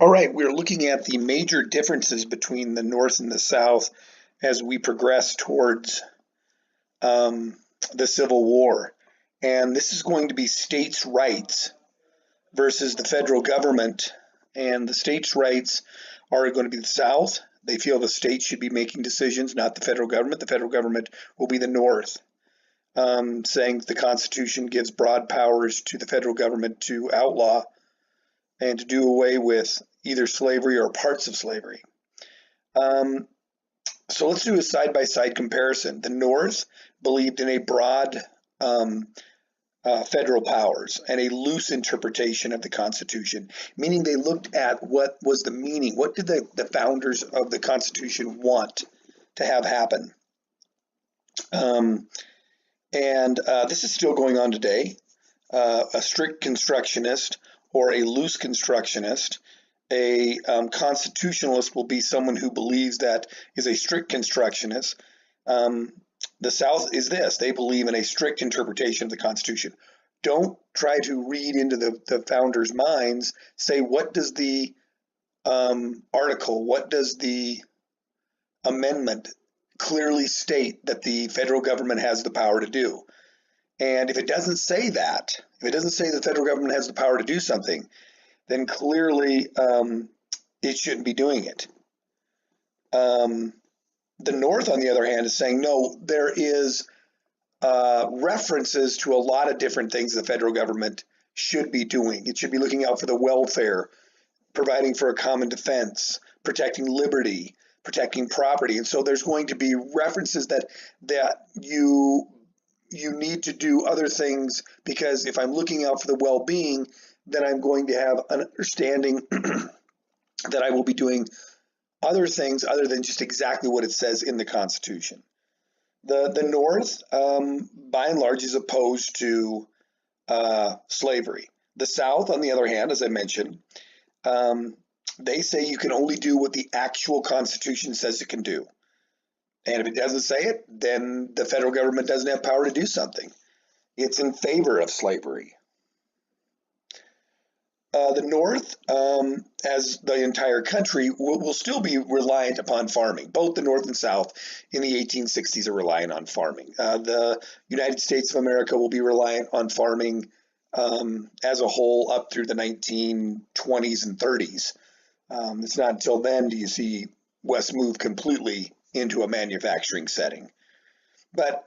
All right, we're looking at the major differences between the North and the South as we progress towards um, the Civil War. And this is going to be states' rights versus the federal government. And the states' rights are going to be the South. They feel the states should be making decisions, not the federal government. The federal government will be the North, saying the Constitution gives broad powers to the federal government to outlaw and to do away with either slavery or parts of slavery. Um, so let's do a side-by-side comparison. The North believed in a broad um, federal powers and a loose interpretation of the Constitution, meaning they looked at what was the meaning, what did the founders of the Constitution want to have happen. And this is still going on today. A strict constructionist or a loose constructionist. A constitutionalist will be someone who believes that is a strict constructionist. The South is this. They believe in a strict interpretation of the Constitution. Don't try to read into the founders' minds. Say, what does the article, what does the amendment clearly state that the federal government has the power to do? And if it doesn't say that, if it doesn't say the federal government has the power to do something, then clearly it shouldn't be doing it. The North, on the other hand, is saying, no, there is references to a lot of different things the federal government should be doing. It should be looking out for the welfare, providing for a common defense, protecting liberty, protecting property. And so there's going to be references that you need to do other things, because if I'm looking out for the well-being, then I'm going to have an understanding that I will be doing other things other than just exactly what it says in the Constitution. The North, by and large, is opposed to slavery. The South, on the other hand, as I mentioned, they say you can only do what the actual Constitution says it can do. And if it doesn't say it, then the federal government doesn't have power to do something. It's in favor of slavery. The North, as the entire country, will still be reliant upon farming. Both the North and South in the 1860s are reliant on farming. The United States of America will be reliant on farming as a whole up through the 1920s and 30s. It's not until then do you see West move completely into a manufacturing setting. But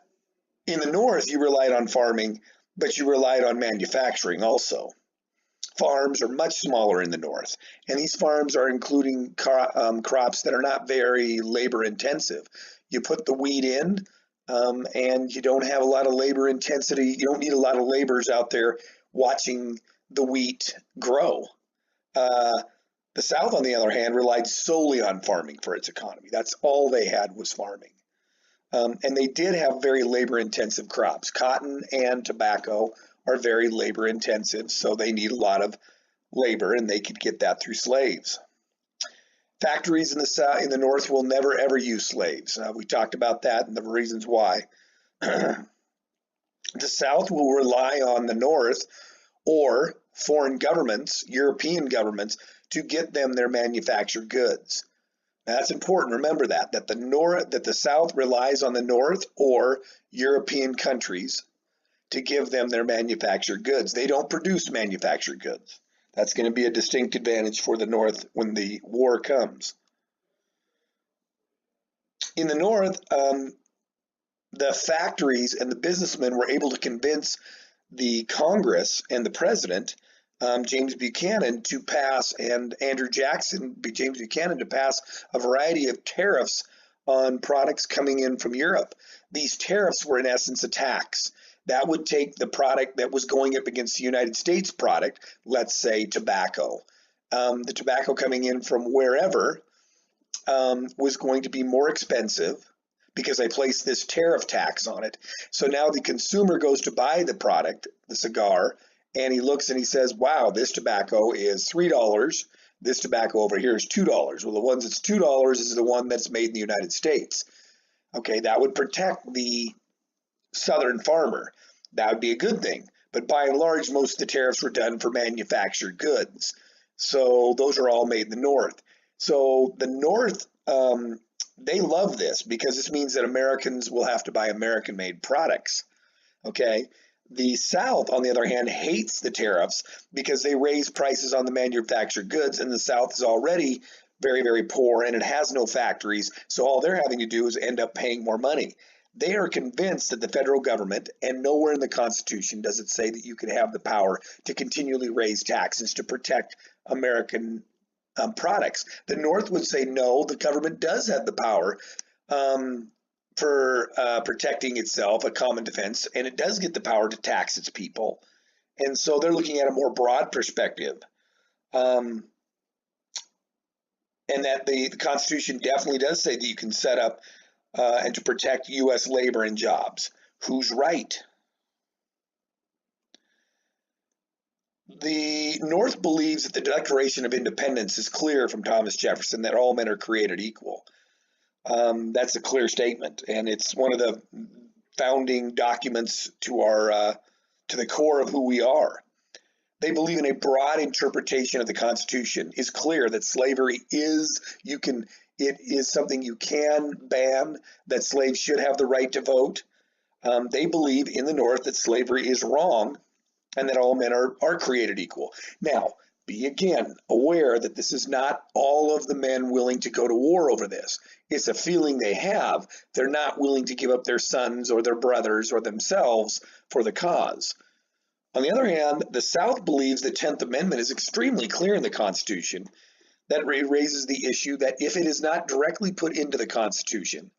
in the North, you relied on farming, but you relied on manufacturing also. Farms are much smaller in the North, and these farms are including crops that are not very labor intensive. You put the wheat in, and you don't have a lot of labor intensity. You don't need a lot of laborers out there watching the wheat grow. The South, on the other hand, relied solely on farming for its economy. That's all they had was farming. And they did have very labor-intensive crops. Cotton and tobacco are very labor-intensive, so they need a lot of labor, and they could get that through slaves. Factories in the South, in the North, will never ever use slaves. We talked about that and the reasons why. The South will rely on the North or foreign governments, European governments, to get them their manufactured goods. Now, that's important. Remember that the South relies on the North or European countries to give them their manufactured goods. They don't produce manufactured goods. That's going to be a distinct advantage for the North when the war comes. In the North, the factories and the businessmen were able to convince the Congress and the president, James Buchanan, to pass, and Andrew Jackson, James Buchanan, to pass a variety of tariffs on products coming in from Europe. These tariffs were in essence a tax. That would take the product that was going up against the United States product, let's say tobacco. The tobacco coming in from wherever was going to be more expensive because I placed this tariff tax on it. So now the consumer goes to buy the product, the cigar, and he looks and he says, wow, this tobacco is $3. This tobacco over here is $2. Well, the one that's $2 is the one that's made in the United States. Okay, that would protect the Southern farmer. That would be a good thing. But by and large, most of the tariffs were done for manufactured goods. So those are all made in the North. So the North, they love this because this means that Americans will have to buy American-made products. Okay. The South, on the other hand, hates the tariffs because they raise prices on the manufactured goods, and the South is already very, very poor and it has no factories. So all they're having to do is end up paying more money. They are convinced that the federal government, and nowhere in the Constitution does it say that you can have the power to continually raise taxes to protect American products. The North would say no, the government does have the power for protecting itself, a common defense, and it does get the power to tax its people. And so they're looking at a more broad perspective. And that the Constitution definitely does say that you can set up and to protect U.S. labor and jobs. Who's right? The North believes that the Declaration of Independence is clear from Thomas Jefferson that all men are created equal. That's a clear statement, and it's one of the founding documents to our to the core of who we are. They believe in a broad interpretation of the Constitution. It's clear that slavery is it is something you can ban, that slaves should have the right to vote. They believe in the North that slavery is wrong and that all men are created equal. Now, be again aware that this is not all of the men willing to go to war over this. It's a feeling they have. They're not willing to give up their sons or their brothers or themselves for the cause. On the other hand, the South believes the 10th Amendment is extremely clear in the Constitution. That raises the issue that if it is not directly put into the Constitution,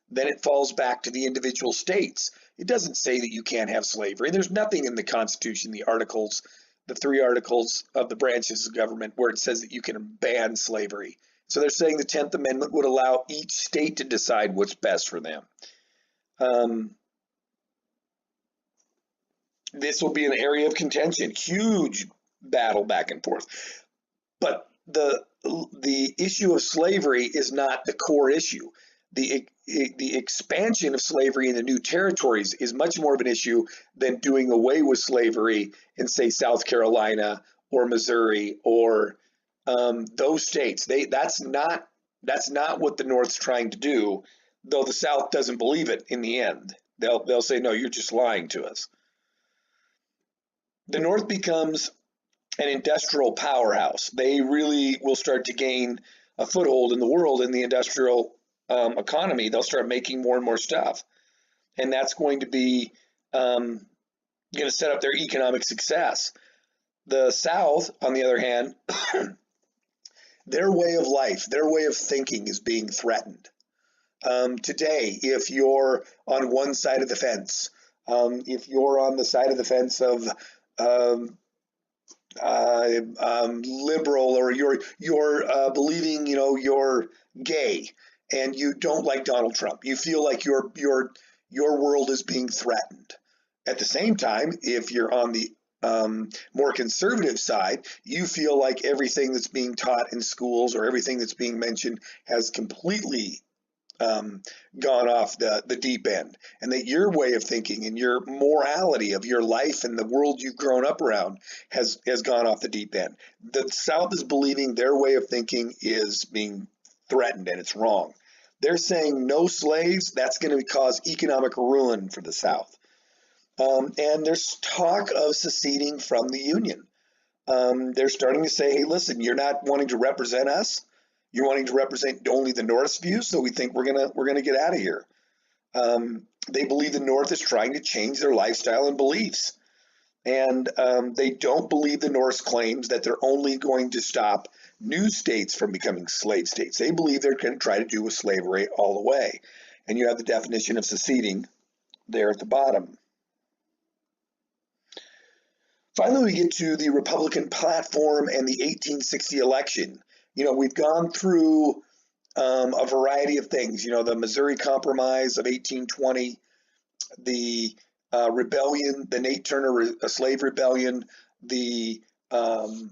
then it falls back to the individual states. It doesn't say that you can't have slavery. There's nothing in the Constitution, the articles, the 3 articles of the branches of government where it says that you can ban slavery. So they're saying the 10th Amendment would allow each state to decide what's best for them. This will be an area of contention, huge battle back and forth. But the issue of slavery is not the core issue. The expansion of slavery in the new territories is much more of an issue than doing away with slavery in, say, South Carolina or Missouri or those states. That's not what the North's trying to do, though the South doesn't believe it in the end. They'll say, no, you're just lying to us. The North becomes an industrial powerhouse. They really will start to gain a foothold in the world in the industrial economy. They'll start making more and more stuff. And that's going to be going to set up their economic success. The South, on the other hand, their way of life, their way of thinking is being threatened. Today, if you're on one side of the fence, if you're on the side of the fence of liberal, or you're believing, you're gay and you don't like Donald Trump, you feel like your world is being threatened. At the same time, if you're on the more conservative side, you feel like everything that's being taught in schools or everything that's being mentioned has completely gone off the deep end, and that your way of thinking and your morality of your life and the world you've grown up around has gone off the deep end. The South is believing their way of thinking is being threatened, and it's wrong. They're saying no slaves. That's going to cause economic ruin for the South. And there's talk of seceding from the Union. They're starting to say, hey, listen, you're not wanting to represent us. You're wanting to represent only the North's view, so we think we're gonna get out of here. They believe the North is trying to change their lifestyle and beliefs, and they don't believe the North's claims that they're only going to stop new states from becoming slave states. They believe they're going to try to do with slavery all the way, and you have the definition of seceding there at the bottom. Finally, we get to the Republican platform and the 1860 election. We've gone through a variety of things. The Missouri Compromise of 1820, the rebellion, the Nate Turner slave rebellion, the Uncle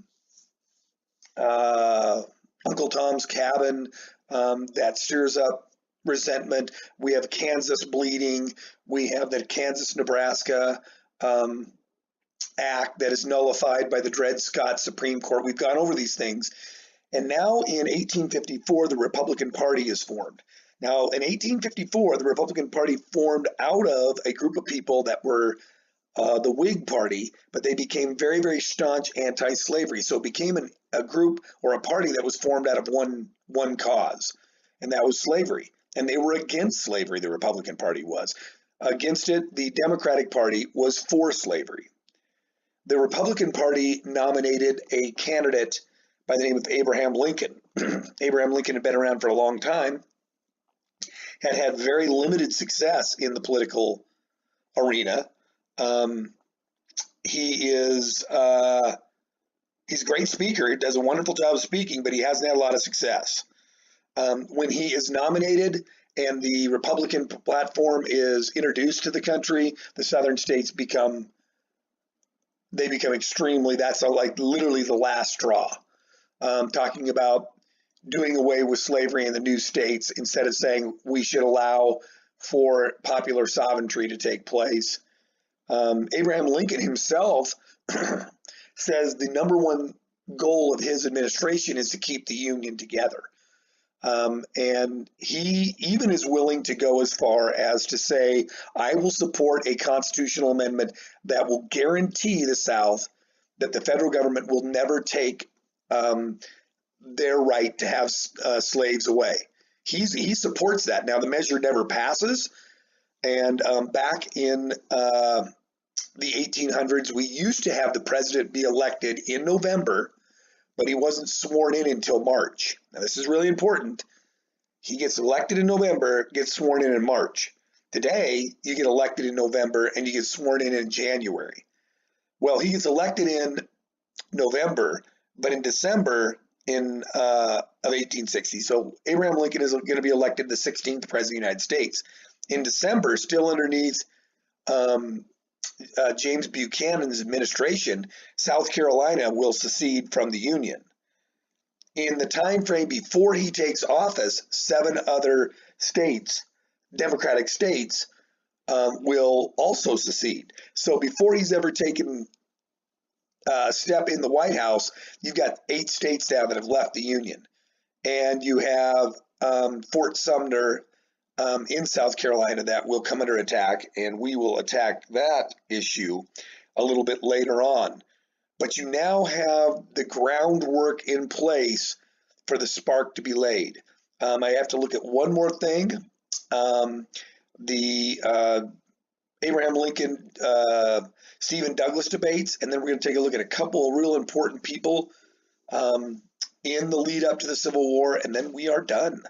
Tom's Cabin that stirs up resentment. We have Kansas bleeding. We have the Kansas-Nebraska Act that is nullified by the Dred Scott Supreme Court. We've gone over these things. And now in 1854, the Republican Party is formed. Now, in 1854, the Republican Party formed out of a group of people that were the Whig Party, but they became very, very staunch anti-slavery. So it became a group or a party that was formed out of one cause, and that was slavery. And they were against slavery, the Republican Party was. Against it, the Democratic Party was for slavery. The Republican Party nominated a candidate by the name of Abraham Lincoln. Abraham Lincoln had been around for a long time, had very limited success in the political arena. He's a great speaker. He does a wonderful job of speaking, but he hasn't had a lot of success. When he is nominated and the Republican platform is introduced to the country, the southern states become extremely, that's like literally the last straw. Talking about doing away with slavery in the new states instead of saying we should allow for popular sovereignty to take place. Abraham Lincoln himself says the number one goal of his administration is to keep the Union together. And he even is willing to go as far as to say, I will support a constitutional amendment that will guarantee the South that the federal government will never take their right to have slaves away. He supports that. Now, the measure never passes. And back in the 1800s, we used to have the president be elected in November, but he wasn't sworn in until March. Now, this is really important. He gets elected in November, gets sworn in March. Today, you get elected in November and you get sworn in January. Well, he gets elected in November, but in December of 1860. So Abraham Lincoln is going to be elected the 16th president of the United States. In December, still underneath James Buchanan's administration, South Carolina will secede from the Union. In the time frame before he takes office, 7 other states, Democratic states, will also secede. So before he's ever taken a step in the White House, you've got 8 states now that have left the Union. And you have Fort Sumter in South Carolina that will come under attack, and we will attack that issue a little bit later on. But you now have the groundwork in place for the spark to be laid. I have to look at one more thing. The Abraham Lincoln, Stephen Douglas debates, and then we're going to take a look at a couple of real important people in the lead up to the Civil War, and then we are done.